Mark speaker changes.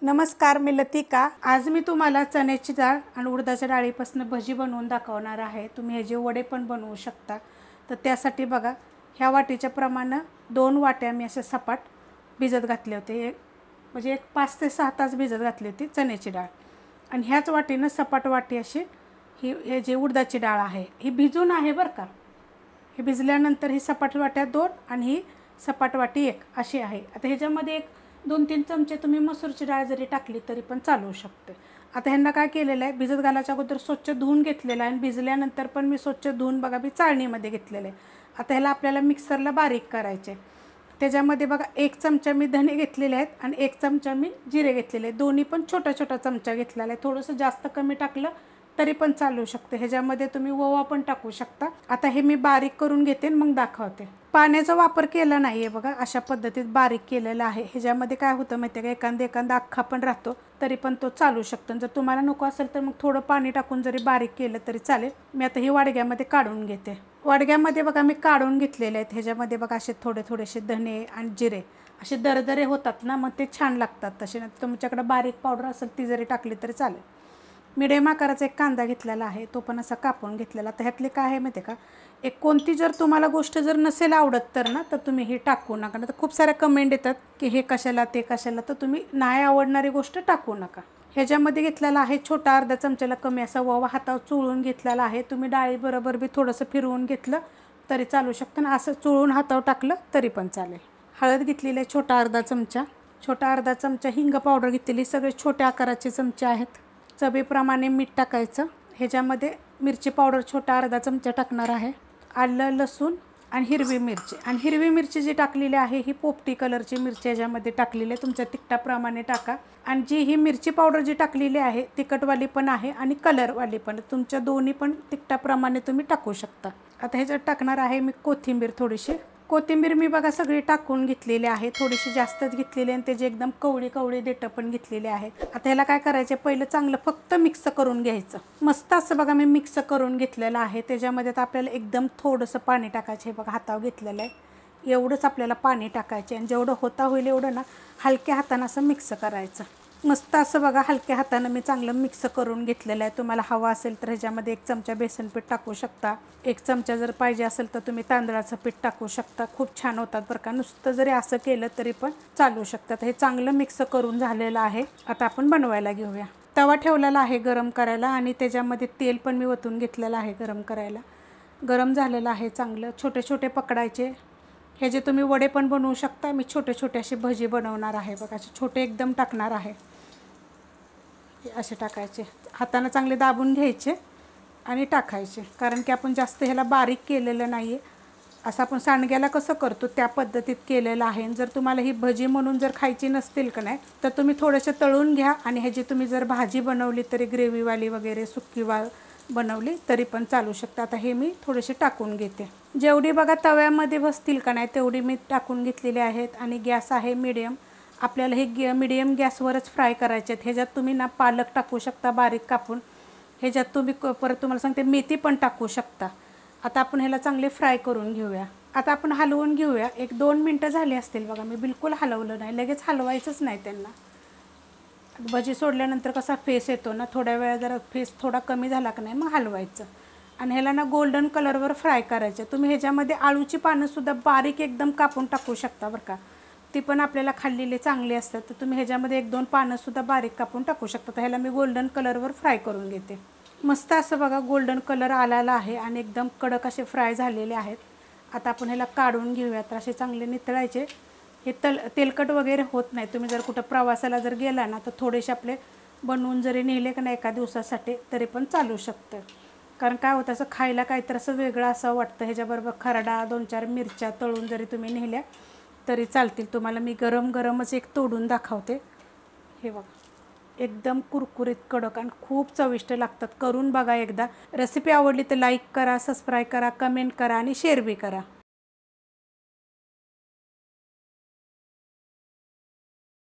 Speaker 1: नमस्कार, मी लतिका। आज मी तुम्हाला चण्याची डाळ आणि उडदाच्या डाळीपासून भजी बनवून दाखवणार आहे। तुम्ही हे जे वडे पण बनवू शकता। तर त्यासाठी बघा, ह्या वाटीच्या प्रमाणे 2 वाट्या मी असे सपाट भिजत घातले होते। म्हणजे एक 5 ते 6 तास भिजत घातली होती चण्याची डाळ। आणि ह्याच वाटीने सपाट वाटी अशी हे जे उडदाची डाळ आहे ही भिजून आहे बरं का। हे भिजल्यानंतर ही सपाट वाट्या 2 आणि ही सपाट वाटी 1 अशी आहे। आता ह्याच्यामध्ये एक 2-3 चमचे तुम्ही मसूरची डाळ जरी टाकली तरी पण चालू शकते। आता ह्यांना काय केलेलं आहे, भिजत घालायच्या अगोदर स्वच्छ धुवून घेतलेलं आहे आणि भिजल्यानंतर पण मी स्वच्छ धुवून बघा मी चाळणीमध्ये घेतलेलं आहे। आता ह्याला आपल्याला मिक्सरला बारीक करायचे। त्याच्यामध्ये बघा 1 चमचा मी धणे घेतलेले आहेत आणि 1 चमचा मी जिरे घेतलेले आहेत। दोन्ही पण छोटा छोटा चमचा घेतलेला आहे। थोडंसं जास्त कमी टाकलं तरी पण चालू शकते। ह्याच्यामध्ये तुम्ही ओवा पण टाकू शकता। आता हे मी बारीक करून घेते मग दाखवते। पाण्याचा वापर केला नाहीये बघा, अशा पद्धतीत बारीक केलेला आहे। ह्याच्यामध्ये काय होतं माहिती आहे का, एखादा अख्खा पण राहतो तरी पण तो चालू शकतो। जर तुम्हाला नको असेल तर मग थोडं पाणी टाकून जरी बारीक केलं तरी चालेल। मी आता ही वाडग्यामध्ये काढून घेते। वाडग्यामध्ये बघा मी काढून घेतलेले आहेत। ह्याच्यामध्ये बघा असे थोडेसे धणे आणि जिरे असे दरदरे होतात ना, मग ते छान लागतात तसे। तुमच्याकडे बारीक पावडर असेल ती जरी टाकली तरी चालेल। मिडियम आकाराचा एक कांदा घेतलेला आहे, तो पण असा कापून घेतलेला। तर ह्यातले काय आहे माहिती आहे का, एक कोणती जर तुम्हाला गोष्ट जर नसेल आवडत तर ना, तर तुम्ही हे टाकू नका। तर खूप साऱ्या कमेंट येतात की हे कशाला ते कशाला, तर तुम्ही नाही आवडणारी गोष्ट टाकू नका। ह्याच्यामध्ये घेतलेला आहे छोटा अर्धा चमच्याला कमी असा ओवा हातावर चोळून घेतलेला आहे। तुम्ही डाळीबरोबर बी थोडंसं फिरवून घेतलं तरी चालू शकतं आणि असं चोळून हातावर टाकलं तरी पण चालेल। हळद घेतलेली आहे छोटा अर्धा चमचा हिंग पावडर घेतलेली, सगळे छोट्या आकाराचे चमचे आहेत। चवीप्रमाणे मीठ टाकायचं। ह्याच्यामध्ये मिरची पावडर छोटा अर्धा चमचा टाकणार आहे। आलं लसूण आणि हिरवी मिरची, आणि हिरवी मिरची जी टाकलेली आहे ही पोपटी कलरची मिरची ह्याच्यामध्ये टाकलेली आहे। तुमच्या तिखटाप्रमाणे टाका। आणि जी ही मिरची पावडर जी टाकलेली आहे तिखटवाली पण आहे आणि कलरवाली पण, तुमच्या दोन्ही पण तिखटाप्रमाणे तुम्ही टाकू शकता। आता ह्याच्यात टाकणार आहे मी कोथिंबीर थोडीशी। कोथिंबीर मी बघा सगळी टाकून घेतलेली आहे, थोडीशी जास्तच घेतलेली आणि त्याची एकदम कवळी देठं पण घेतलेली आहे। आता ह्याला काय करायचं, पहिलं चांगलं फक्त मिक्स करून घ्यायचं। मस्त असं बघा मी मिक्स करून घेतलेलं आहे। त्याच्यामध्ये आता आपल्याला एकदम थोडंसं पाणी टाकायचं आहे बघा, हातावर घेतलेलं आहे एवढंच आपल्याला पाणी टाकायचे आणि जेवढं होता होईल एवढं ना हलक्या हातानं असं मिक्स करायचं। मस्त असं बघा हलक्या हातानं मी चांगलं मिक्स करून घेतलेलं आहे। तुम्हाला हवा असेल तर ह्याच्यामध्ये 1 चमचा बेसन पीठ टाकू शकता। 1 चमचा जर पाहिजे असेल तर तुम्ही तांदळाचं पीठ टाकू शकता। खूप छान होतात बरं का, नुसतं जरी असं केलं तरी पण चालू शकतात। हे चांगलं मिक्स करून झालेलं आहे। आता आपण बनवायला घेऊया। तवा ठेवलेला आहे गरम करायला आणि त्याच्यामध्ये तेल पण मी ओतून घेतलेलं आहे गरम करायला। गरम झालेलं आहे चांगलं। छोटे छोटे पकडायचे। हे जे तुम्ही वडे पण बनवू शकता। मी छोटे असे भजी बनवणार आहे बघा, असे छोटे एकदम टाकणार आहे। असे टाकायचे, हाताने चांगले दाबून घ्यायचे आणि टाकायचे, कारण की आपण जास्त ह्याला बारीक केलेलं नाही आहे। असं आपण सांडग्याला कसं करतो त्या पद्धतीत केलेलं आहे। जर तुम्हाला ही भजी म्हणून जर खायची नसतील का नाही, तर तुम्ही थोडेसे तळून घ्या आणि ह्याची तुम्ही जर भाजी बनवली तरी ग्रेव्हीवाली वगैरे सुक्की बनवली तरी पण चालू शकतं। आता हे मी थोडेसे टाकून घेते। जेवढी बघा तव्यामध्ये बसतील का नाही तेवढी मी टाकून घेतलेली आहेत। आणि गॅस आहे मीडियम। आपल्याला हे मीडियम गॅसवरच फ्राय करायचे आहेत। ह्याच्यात तुम्ही ना पालक टाकू शकता बारीक कापून। ह्याच्यात तुम्ही परत तुम्हाला सांगते मेथी पण टाकू शकता। आता आपण ह्याला चांगले फ्राय करून घेऊया। आता आपण हलवून घेऊया। 1-2 मिनटं झाली असतील बघा, मी बिलकुल हलवलं नाही, लगेच हलवायचंच नाही त्यांना। भजी सोडल्यानंतर कसा फेस येतो ना, थोड्या वेळा जर फेस थोडा कमी झाला का नाही मग हलवायचं। आणि ह्याला ना गोल्डन कलरवर फ्राय करायचं। तुम्ही ह्याच्यामध्ये आळूची पानंसुद्धा बारीक एकदम कापून टाकू शकता बरं का, ती पण आपल्याला खाल्लेली चांगली असतात। तर तुम्ही ह्याच्यामध्ये 1-2 पानंसुद्धा बारीक कापून टाकू शकता। तर ह्याला मी गोल्डन कलरवर फ्राय करून घेते। मस्त असं बघा गोल्डन कलर आलेला आहे आणि एकदम कडक असे फ्राय झालेले आहेत। आता आपण ह्याला काढून घेऊया। तर असे चांगले नितळायचे। हे तेलकट वगैरे होत नाही। तुम्ही जर कुठं प्रवासाला जर गेला ना तर थोडेसे आपले बनवून जरी नेले का नाही एका दिवसासाठी तरी पण चालू शकतं। कारण काय होतं, असं खायला काहीतरी असं वेगळं असं वाटतं। ह्याच्याबरोबर खरडा 2-4 मिरच्या तळून जरी तुम्ही नेल्या तरी चालतील। तुम्हाला मी गरमच एक तोडून दाखवते। हे बघा एकदम कुरकुरीत कडक आणि खूप चविष्ट लागतात। करून बघा एकदा। रेसिपी आवडली तर लाईक करा, सबस्क्राईब करा, कमेंट करा आणि शेअर बी करा।